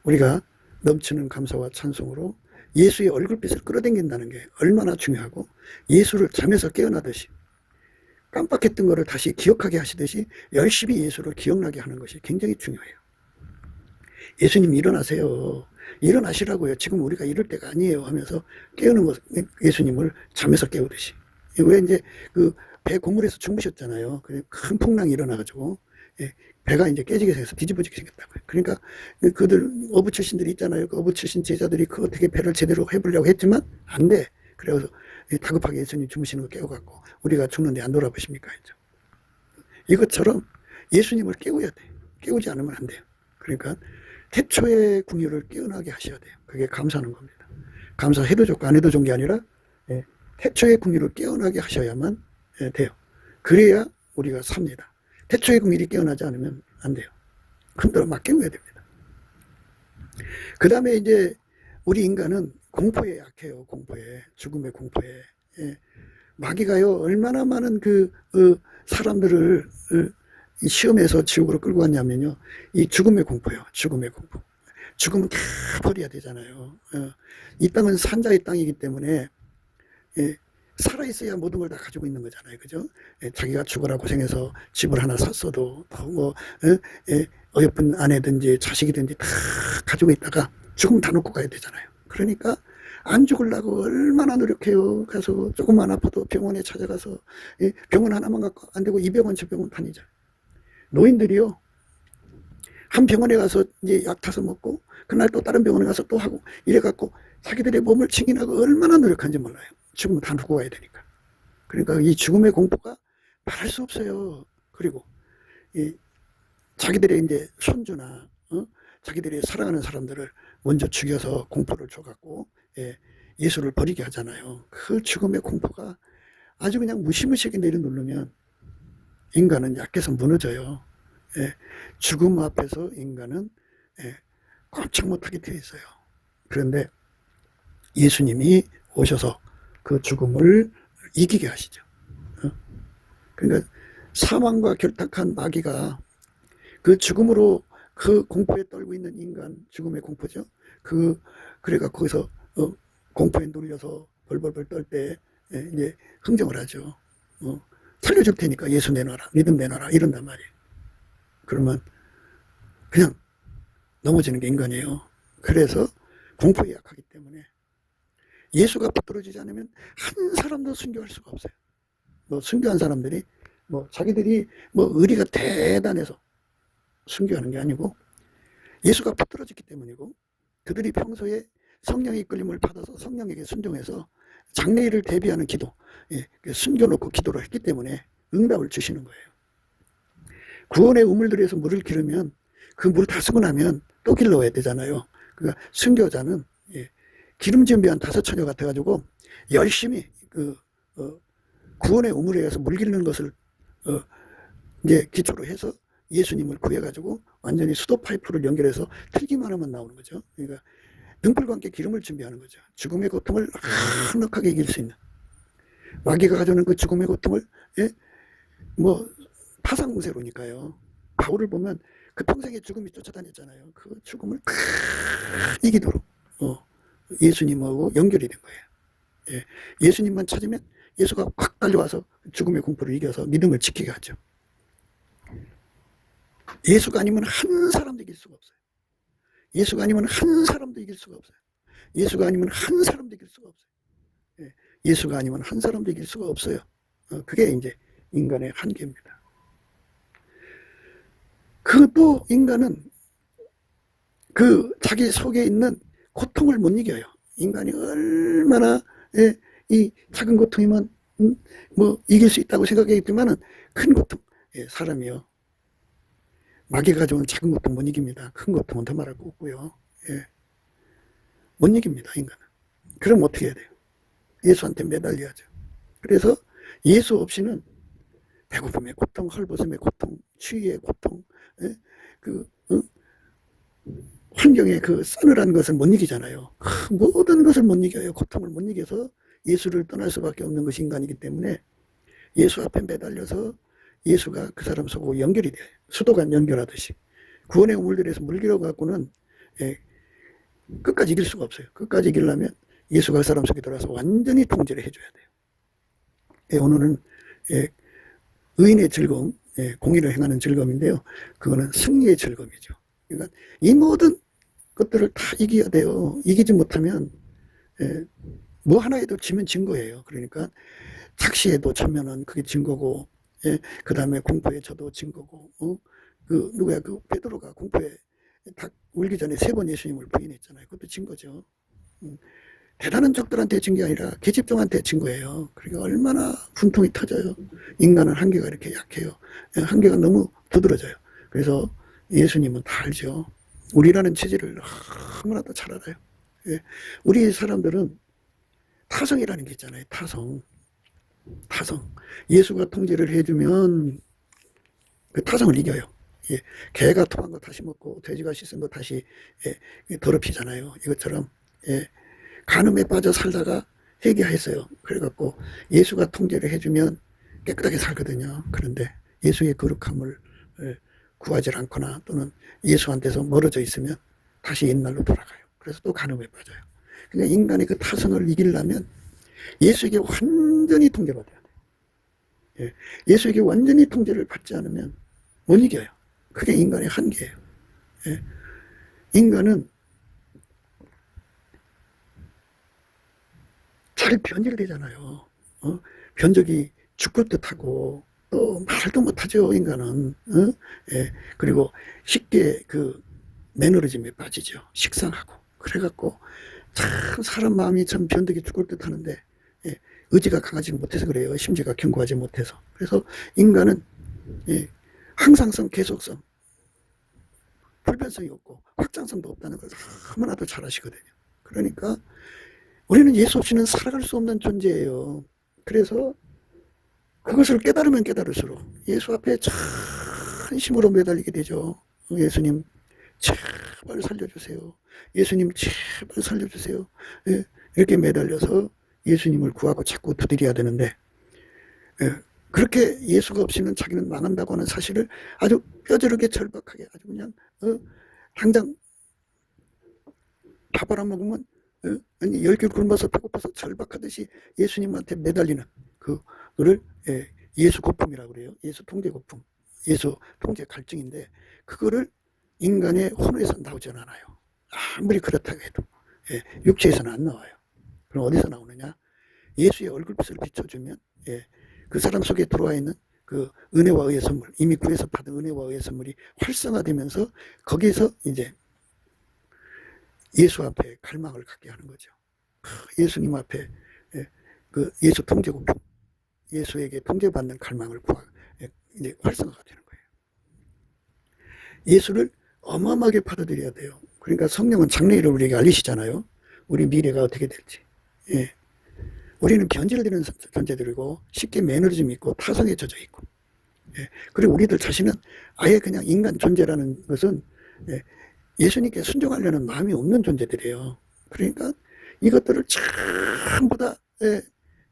우리가 넘치는 감사와 찬송으로 예수의 얼굴빛을 끌어당긴다는 게 얼마나 중요하고, 예수를 잠에서 깨어나듯이 깜빡했던 것을 다시 기억하게 하시듯이 열심히 예수를 기억나게 하는 것이 굉장히 중요해요. 예수님 일어나세요. 일어나시라고요. 지금 우리가 이럴 때가 아니에요 하면서 깨우는 것, 예수님을 잠에서 깨우듯이. 왜 이제 그 배 고물에서 주무셨잖아요. 큰 풍랑이 일어나가지고 배가 이제 깨지게 생겨서 뒤집어지게 생겼다고요. 그러니까 그들 어부 출신들이 있잖아요. 그 어부 출신 제자들이 그 어떻게 배를 제대로 해보려고 했지만 안 돼. 그래서 다급하게 예수님 주무시는 거 깨워갖고 우리가 죽는데 안 돌아보십니까 했죠. 이것처럼 예수님을 깨워야 돼요. 깨우지 않으면 안 돼요. 그러니까 태초의 궁유를 깨어나게 하셔야 돼요. 그게 감사하는 겁니다. 감사해도 좋고 안 해도 좋은 게 아니라 태초의 궁유를 깨어나게 하셔야만 돼요. 그래야 우리가 삽니다. 태초의 궁유를 깨어나지 않으면 안 돼요. 흔들어 막 깨워야 됩니다. 그 다음에 이제 우리 인간은 공포에 약해요. 공포에, 죽음의 공포에. 마귀가요 얼마나 많은 사람들을 시험에서 지옥으로 끌고 갔냐면요, 이 죽음의 공포요. 죽음의 공포. 죽음은 다 버려야 되잖아요. 이 땅은 산자의 땅이기 때문에 살아있어야 모든 걸 다 가지고 있는 거잖아요. 그죠? 자기가 죽어라 고생해서 집을 하나 샀어도 어여쁜 아내든지 자식이든지 다 가지고 있다가 죽으면 다 놓고 가야 되잖아요. 그러니까 안 죽으려고 얼마나 노력해요. 가서 조금만 아파도 병원에 찾아가서 병원 하나만 갖고 안 되고 200원 저 병원 다니죠. 노인들이요, 한 병원에 가서 이제 약 타서 먹고, 그날 또 다른 병원에 가서 또 하고, 이래갖고 자기들의 몸을 증인하고 얼마나 노력한지 몰라요. 죽으면 다 누구 가야 되니까. 그러니까 이 죽음의 공포가 말할 수 없어요. 그리고 이 자기들의 이제 손주나 자기들이 사랑하는 사람들을 먼저 죽여서 공포를 줘갖고 예수를 버리게 하잖아요. 그 죽음의 공포가 아주 그냥 무시무시하게 내려누르면 인간은 약해서 무너져요. 죽음 앞에서 인간은 꼼짝 못하게 되어 있어요. 그런데 예수님이 오셔서 그 죽음을 이기게 하시죠. 그러니까 사망과 결탁한 마귀가 그 죽음으로 그 공포에 떨고 있는 인간, 죽음의 공포죠. 그래가 거기서 공포에 눌려서 벌벌벌 떨 때 이제 흥정을 하죠. 살려줄 테니까 예수 내놔라, 믿음 내놔라, 이런단 말이에요. 그러면 그냥 넘어지는 게 인간이에요. 그래서 공포에 약하기 때문에 예수가 붙들어지지 않으면 한 사람도 순교할 수가 없어요. 순교한 사람들이 자기들이 의리가 대단해서 순교하는 게 아니고 예수가 붙들어졌기 때문이고, 그들이 평소에 성령의 이끌림을 받아서 성령에게 순종해서 장래일을 대비하는 기도, 숨겨놓고 기도를 했기 때문에 응답을 주시는 거예요. 구원의 우물들에서 물을 기르면 그 물 다 쓰고 나면 또 길러야 되잖아요. 그러니까 순교자는 기름진 배한 5처녀 같아가지고 열심히 구원의 우물에 가서 물 기르는 것을 이제 기초로 해서 예수님을 구해가지고 완전히 수도 파이프를 연결해서 틀기만 하면 나오는 거죠. 그러니까 등불과 함께 기름을 준비하는 거죠. 죽음의 고통을 한넉하게 이길 수 있는, 마귀가 가져오는 그 죽음의 고통을 파상무쇠로니까요. 바울을 보면 그 평생의 죽음이 쫓아다녔잖아요. 그 죽음을 이기도록 예수님하고 연결이 된 거예요. 예수님만 찾으면 예수가 확 달려와서 죽음의 공포를 이겨서 믿음을 지키게 하죠. 예수가 아니면 한 사람도 이길 수가 없어요. 예수가 아니면 한 사람도 이길 수가 없어요. 예수가 아니면 한 사람도 이길 수가 없어요. 예수가 아니면 한 사람도 이길 수가 없어요. 그게 이제 인간의 한계입니다. 또 인간은 그 자기 속에 있는 고통을 못 이겨요. 인간이 얼마나 이 작은 고통이면 이길 수 있다고 생각했지만은 큰 고통, 사람이요, 마귀가 가져온 작은 고통 못 이깁니다. 큰 고통은 더 말할 거 없고요. 못 이깁니다, 인간은. 그럼 어떻게 해야 돼요? 예수한테 매달려야죠. 그래서 예수 없이는 배고픔의 고통, 헐벗음의 고통, 추위의 고통, 환경의 그 싸늘한 것을 못 이기잖아요. 모든 것을 못 이겨요. 고통을 못 이겨서 예수를 떠날 수밖에 없는 것이 인간이기 때문에 예수 앞에 매달려서 예수가 그 사람 속으로 연결이 돼요. 수도가 연결하듯이. 구원의 우물들에서 물 길어갖고는 끝까지 이길 수가 없어요. 끝까지 이기려면 예수가 그 사람 속에 들어와서 완전히 통제를 해줘야 돼요. 오늘은 의인의 즐거움, 공의를 행하는 즐거움인데요. 그거는 승리의 즐거움이죠. 그러니까 이 모든 것들을 다 이겨야 돼요. 이기지 못하면 뭐 하나에도 지면 진 거예요. 그러니까 착시에도 져면은 그게 진 거고, 그 다음에 공포에 져도 진 거고, 그 베드로가 공포에 딱 울기 전에 3번 예수님을 부인했잖아요. 그것도 진 거죠. 대단한 적들한테 진 게 아니라 계집종한테 진 거예요. 그러니까 얼마나 분통이 터져요. 인간은 한계가 이렇게 약해요. 한계가 너무 두드러져요. 그래서 예수님은 다 알죠. 우리라는 체질을 너무나도 잘 알아요. 우리 사람들은 타성이라는 게 있잖아요. 타성. 예수가 통제를 해주면 그 타성을 이겨요. 개가 토한 거 다시 먹고 돼지가 씻은 거 다시 더럽히잖아요. 이것처럼 간음에 빠져 살다가 회개했어요. 그래갖고 예수가 통제를 해주면 깨끗하게 살거든요. 그런데 예수의 거룩함을 구하지 않거나 또는 예수한테서 멀어져 있으면 다시 옛날로 돌아가요. 그래서 또 간음에 빠져요. 그러니까 인간의 그 타성을 이기려면 예수에게 완전히 통제받아야 돼요. 예수에게 완전히 통제를 받지 않으면 못 이겨요. 그게 인간의 한계예요. 인간은 잘 변질되잖아요. 변적이 죽을 듯하고 또 말도 못하죠, 인간은. 예. 그리고 쉽게 그 매너리즘에 빠지죠. 식상하고. 그래갖고 참 사람 마음이 참 변덕이 죽을 듯 하는데, 예. 의지가 강하지 못해서 그래요. 심지가 견고하지 못해서. 그래서 인간은, 예. 항상성, 계속성, 불변성이 없고 확장성도 없다는 걸 너무나도 잘 아시거든요. 그러니까 우리는 예수 없이는 살아갈 수 없는 존재예요. 그래서 그것을 깨달으면 깨달을수록 예수 앞에 전심으로 매달리게 되죠. 예수님 제발 살려주세요. 예수님 제발 살려주세요. 예, 이렇게 매달려서 예수님을 구하고 자꾸 두드려야 되는데, 예, 그렇게 예수가 없이는 자기는 망한다고 하는 사실을 아주 뼈저리게 절박하게 아주 그냥 당장 밥 알아먹으면 아니 10개 굶어서 배고파서 절박하듯이 예수님한테 매달리는 그거를 예수 고품이라고 그래요. 예수 통제 고품, 예수 통제 갈증인데, 그거를 인간의 혼에서 나오지 않아요. 아무리 그렇다고 해도 육체에서는 안 나와요. 그럼 어디서 나오느냐? 예수의 얼굴빛을 비춰주면 그 사람 속에 들어와 있는 그 은혜와 의의 선물, 이미 구에서 받은 은혜와 의의 선물이 활성화되면서 거기에서 이제 예수 앞에 갈망을 갖게 하는 거죠. 예수님 앞에 그 예수 통제고품, 예수에게 통제받는 갈망을 이제 활성화가 되는 거예요. 예수를 어마어마하게 받아들여야 돼요. 그러니까 성령은 장래일을 우리에게 알리시잖아요. 우리 미래가 어떻게 될지. 예. 우리는 변질되는 존재들이고 쉽게 매너리즘이 있고 타성에 젖어 있고, 예. 그리고 우리들 자신은 아예 그냥 인간 존재라는 것은 예수님께 순종하려는 마음이 없는 존재들이에요. 그러니까 이것들을 전부 다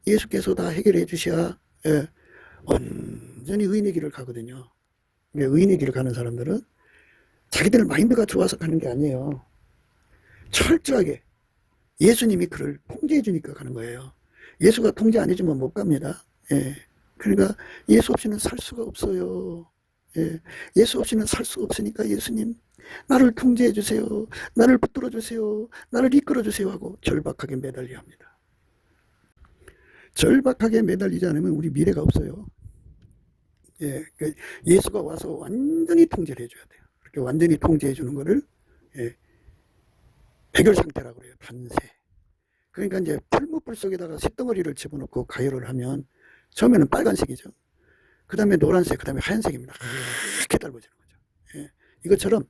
예수께서 다 해결해 주셔야 완전히 의인의 길을 가거든요. 의인의 길을 가는 사람들은 자기들 마인드가 좋아서 가는 게 아니에요. 철저하게 예수님이 그를 통제해 주니까 가는 거예요. 예수가 통제 안 해주면 못 갑니다. 그러니까 예수 없이는 살 수가 없어요. 예수 없이는 살 수 없으니까 예수님 나를 통제해 주세요. 나를 붙들어 주세요. 나를 이끌어 주세요 하고 절박하게 매달려야 합니다. 절박하게 매달리지 않으면 우리 미래가 없어요. 예수가 와서 완전히 통제를 해줘야 돼요. 그렇게 완전히 통제해 주는 거를 백열 상태라고 그래요. 단세. 그러니까 이제 풀무불 속에다가 쇳덩어리를 집어넣고 가열을 하면 처음에는 빨간색이죠. 그 다음에 노란색, 그 다음에 하얀색입니다. 이렇게 달궈지는 거죠. 이것처럼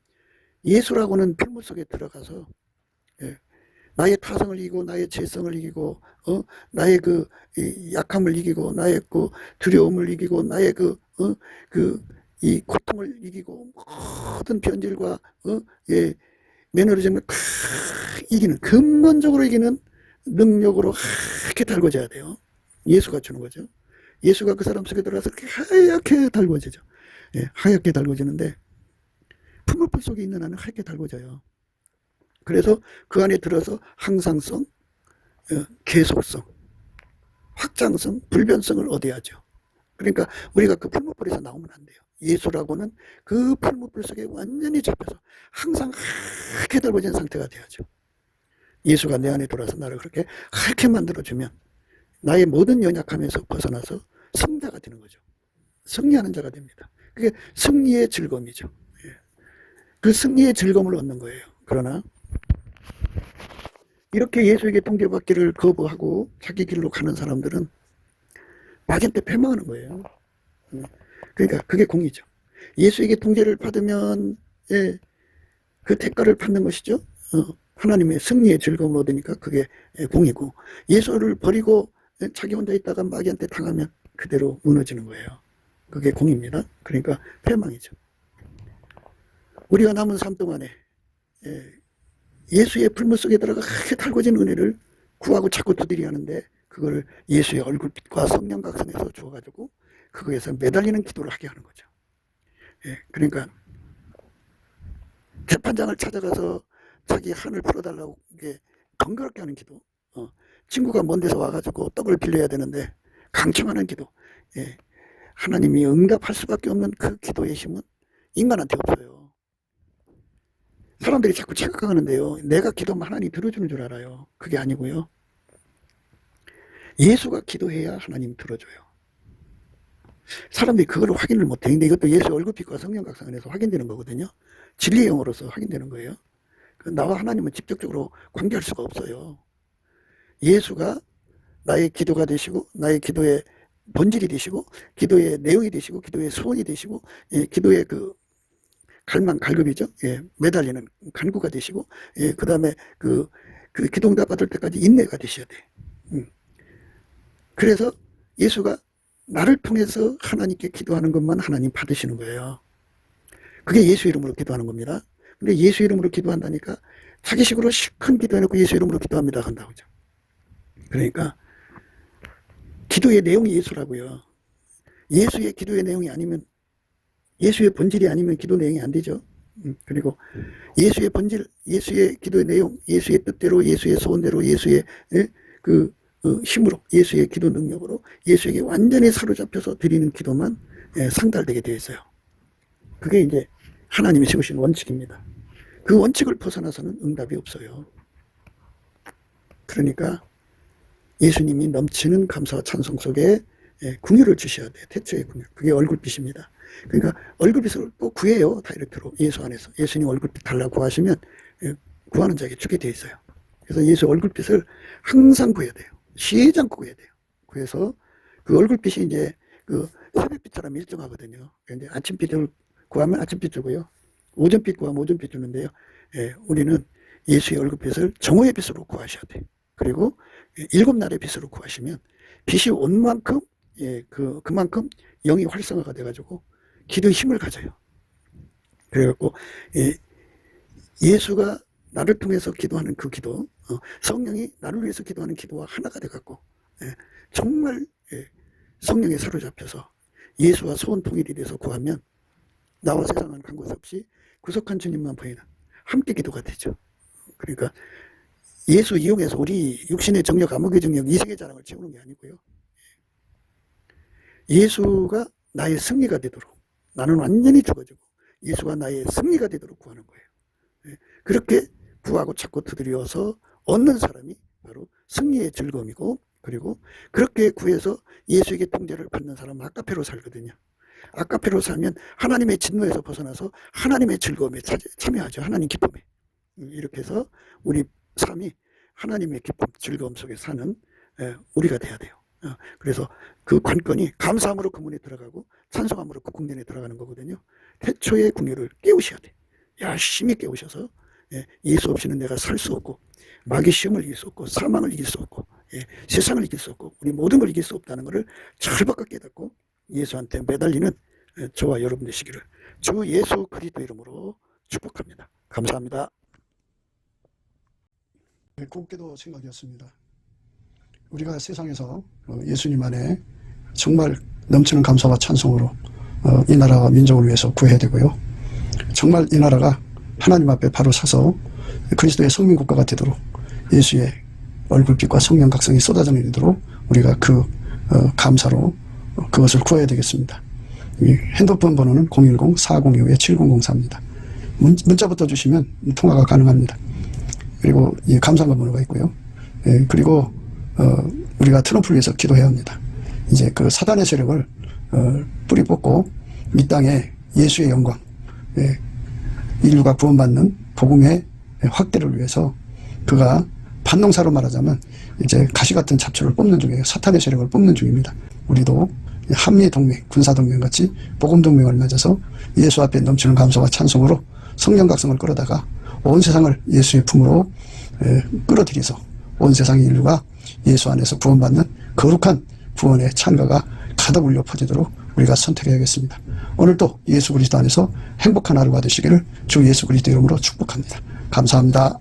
예수라고는 풀무 속에 들어가서 나의 타성을 이기고 나의 죄성을 이기고 나의 그 약함을 이기고 나의 그 두려움을 이기고 나의 이 고통을 이기고 모든 변질과 매너리즘을 다 이기는, 근본적으로 이기는 능력으로 하얗게 달궈져야 돼요. 예수가 주는 거죠. 예수가 그 사람 속에 들어가서 이렇게 하얗게 달궈지죠. 하얗게 달궈지는데 풀무불 속에 있는 안은 하얗게 달궈져요. 그래서 그 안에 들어서 항상성, 계속성, 확장성, 불변성을 얻어야죠. 그러니까 우리가 그 풀무불에서 나오면 안 돼요. 예수라고는 그 풀무불 속에 완전히 잡혀서 항상 하얗게 달궈진 상태가 돼야죠. 예수가 내 안에 들어와서 나를 그렇게 하얗게 만들어주면 나의 모든 연약함에서 벗어나서 승자가 되는 거죠. 승리하는 자가 됩니다. 그게 승리의 즐거움이죠. 그 승리의 즐거움을 얻는 거예요. 그러나 이렇게 예수에게 통제받기를 거부하고 자기 길로 가는 사람들은 마귀한테 패망하는 거예요. 그러니까 그게 공이죠. 예수에게 통제를 받으면 그 대가를 받는 것이죠. 하나님의 승리의 즐거움을 얻으니까 그게 공이고, 예수를 버리고 자기 혼자 있다가 마귀한테 당하면 그대로 무너지는 거예요. 그게 공입니다. 그러니까 패망이죠. 우리가 남은 삶 동안에 예수의 풀무 속에 들어가 크게 달궈진 은혜를 구하고 자꾸 두드려야 하는데, 그걸 예수의 얼굴빛과 성령 각성에서 주어가지고 그거에서 매달리는 기도를 하게 하는 거죠. 그러니까 재판장을 찾아가서 자기 한을 풀어달라고 번거롭게 하는 기도, 친구가 먼 데서 와가지고 떡을 빌려야 되는데 강청하는 기도, 하나님이 응답할 수밖에 없는 그 기도의 힘은 인간한테 없어요. 사람들이 자꾸 착각하는데요, 내가 기도하면 하나님 들어주는 줄 알아요. 그게 아니고요, 예수가 기도해야 하나님 들어줘요. 사람들이 그걸 확인을 못해. 근데 이것도 예수 얼굴빛과 성령 각성 안에서 확인되는 거거든요. 진리의 영으로서 확인되는 거예요. 나와 하나님은 직접적으로 관계할 수가 없어요. 예수가 나의 기도가 되시고, 나의 기도의 본질이 되시고, 기도의 내용이 되시고, 기도의 소원이 되시고, 예, 기도의 그 갈급이죠. 예, 매달리는 간구가 되시고, 예, 그 다음에 그 기도응답 받을 때까지 인내가 되셔야 돼. 그래서 예수가 나를 통해서 하나님께 기도하는 것만 하나님 받으시는 거예요. 그게 예수 이름으로 기도하는 겁니다. 근데 예수 이름으로 기도한다니까 자기식으로 큰 기도해놓고 예수 이름으로 기도합니다 한다고 하죠. 그러니까 기도의 내용이 예수라고요. 예수의 기도의 내용이 아니면, 예수의 본질이 아니면 기도 내용이 안 되죠. 그리고 예수의 본질, 예수의 기도의 내용, 예수의 뜻대로, 예수의 소원대로, 예수의 힘으로, 예수의 기도 능력으로 예수에게 완전히 사로잡혀서 드리는 기도만 상달되게 되어 있어요. 그게 이제 하나님이 세우신 원칙입니다. 그 원칙을 벗어나서는 응답이 없어요. 그러니까 예수님이 넘치는 감사와 찬송 속에 궁유를 주셔야 돼요. 태초의 궁유. 그게 얼굴빛입니다. 그러니까 얼굴빛을 또 구해요. 다이렉트로. 예수 안에서. 예수님 얼굴빛 달라고 하시면 구하는 자에게 주게 되어 있어요. 그래서 예수 얼굴빛을 항상 구해야 돼요. 쉬지 않고 구해야 돼요. 그래서 그 얼굴빛이 이제 그 새벽빛처럼 일정하거든요. 근데 아침빛을 구하면 아침빛 주고요. 오전빛 구하면 오전빛 주는데요. 우리는 예수의 얼굴빛을 정오의 빛으로 구하셔야 돼요. 그리고 7날의 빛으로 구하시면 빛이 온 만큼 그만큼 영이 활성화가 돼가지고 기도의 힘을 가져요. 그래갖고 예수가 나를 통해서 기도하는 그 기도, 성령이 나를 위해서 기도하는 기도와 하나가 돼갖고 정말 성령에 사로잡혀서 예수와 소원 통일이 돼서 구하면 나와 세상은 간 곳 없이 구속한 주님만 보이는 함께 기도가 되죠. 그러니까 예수 이용해서 우리 육신의 정력, 암흑의 정력, 이색의 자랑을 채우는 게 아니고요. 예수가 나의 승리가 되도록, 나는 완전히 죽어지고 예수가 나의 승리가 되도록 구하는 거예요. 그렇게 구하고 찾고 두드려서 얻는 사람이 바로 승리의 즐거움이고, 그리고 그렇게 구해서 예수에게 통제를 받는 사람은 아까페로 살거든요. 아까페로 살면 하나님의 진노에서 벗어나서 하나님의 즐거움에 참여하죠. 하나님 기쁨에. 이렇게 해서 우리 삶이 하나님의 기쁨, 즐거움 속에 사는 우리가 돼야 돼요. 그래서 그 관건이 감사함으로 그 문에 들어가고 찬송함으로 그 궁전에 들어가는 거거든요. 태초의 궁유를 깨우셔야 돼. 열심히 깨우셔서 예수 없이는 내가 살 수 없고, 마귀 시험을 이길 수 없고, 사망을 이길 수 없고, 세상을 이길 수 없고, 우리 모든 걸 이길 수 없다는 것을 철박하게 깨닫고 예수한테 매달리는 저와 여러분 되시기를 주 예수 그리스도 이름으로 축복합니다. 감사합니다. 곱게도 생각이었습니다. 우리가 세상에서 예수님 안에 정말 넘치는 감사와 찬송으로 이 나라와 민족을 위해서 구해야 되고요. 정말 이 나라가 하나님 앞에 바로 서서 그리스도의 성민국가가 되도록 예수의 얼굴빛과 성령 각성이 쏟아져 내리도록 우리가 그 감사로 그것을 구해야 되겠습니다. 핸드폰 번호는 010-4025-7004입니다. 문자부터 주시면 통화가 가능합니다. 그리고 이 감사한 번호가 있고요. 그리고 우리가 트럼프를 위해서 기도해야 합니다. 이제 그 사단의 세력을 뿌리 뽑고 이 땅에 예수의 영광, 인류가 구원받는 복음의 확대를 위해서 그가 반농사로 말하자면 이제 가시 같은 잡초를 뽑는 중이에요. 사탄의 세력을 뽑는 중입니다. 우리도 한미 동맹, 군사 동맹 같이 복음 동맹을 맺어서 예수 앞에 넘치는 감사와 찬송으로 성령 각성을 끌어다가 온 세상을 예수의 품으로 끌어들여서 온 세상의 인류가 예수 안에서 구원받는 거룩한 구원의 찬가가 가득 울려 퍼지도록 우리가 선택해야겠습니다. 오늘도 예수 그리스도 안에서 행복한 하루가 되시기를 주 예수 그리스도 이름으로 축복합니다. 감사합니다.